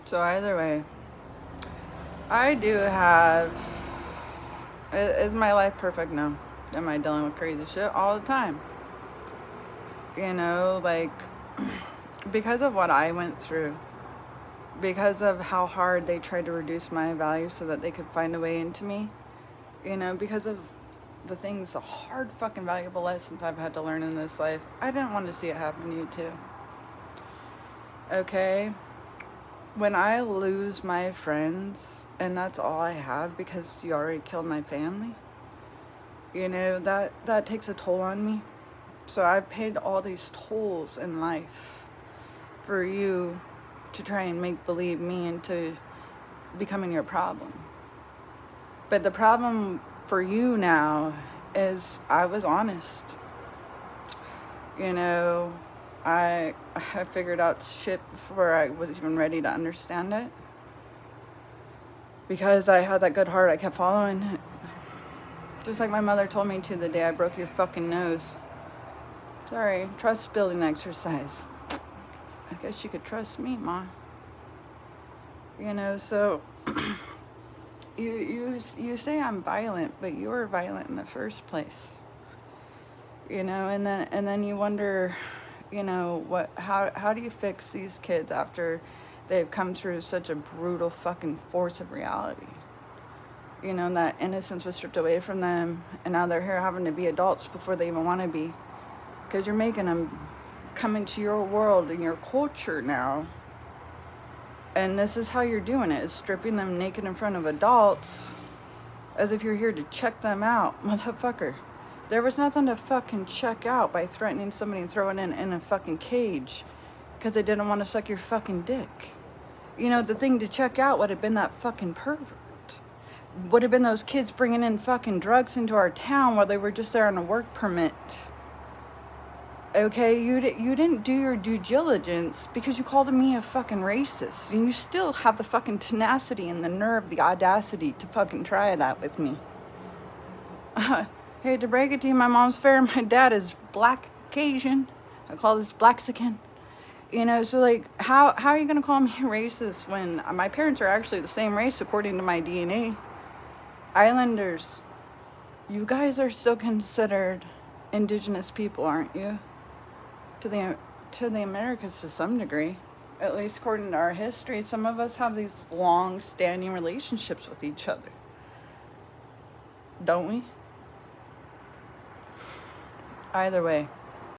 So either way, I do have. Is my life perfect? No. Am I dealing with crazy shit all the time? You know, like, because of what I went through, because of how hard they tried to reduce my value so that they could find a way into me, you know, because of the hard fucking valuable lessons I've had to learn in this life, I didn't want to see it happen to you too. Okay? When I lose my friends, and that's all I have because you already killed my family, you know, that takes a toll on me. So I've paid all these tolls in life for you to try and make believe me into becoming your problem. But the problem for you now is I was honest. You know, I figured out shit before I was even ready to understand it. Because I had that good heart, I kept following it. Just like my mother told me to the day I broke your fucking nose. Sorry, trust building exercise. I guess you could trust me, Ma. You know, so you say I'm violent, but you were violent in the first place. You know, and then you wonder, you know, how do you fix these kids after they've come through such a brutal fucking force of reality? You know, that innocence was stripped away from them, and now they're here having to be adults before they even want to be. Because you're making them come into your world and your culture now. And this is how you're doing it, is stripping them naked in front of adults as if you're here to check them out. Motherfucker. There was nothing to fucking check out by threatening somebody and throwing in a fucking cage because they didn't want to suck your fucking dick. You know, the thing to check out would have been that fucking pervert. Would have been those kids bringing in fucking drugs into our town while they were just there on a work permit. Okay, you didn't do your due diligence because you called me a fucking racist. And you still have the fucking tenacity and the nerve, the audacity to fucking try that with me. Hate to break it to you, my mom's fair, my dad is black Cajun. I call this Blaxican. You know, so like, how are you gonna call me racist when my parents are actually the same race according to my DNA? Islanders, you guys are still considered indigenous people, aren't you? To the Americas to some degree, at least according to our history. Some of us have these long-standing relationships with each other, don't we? Either way,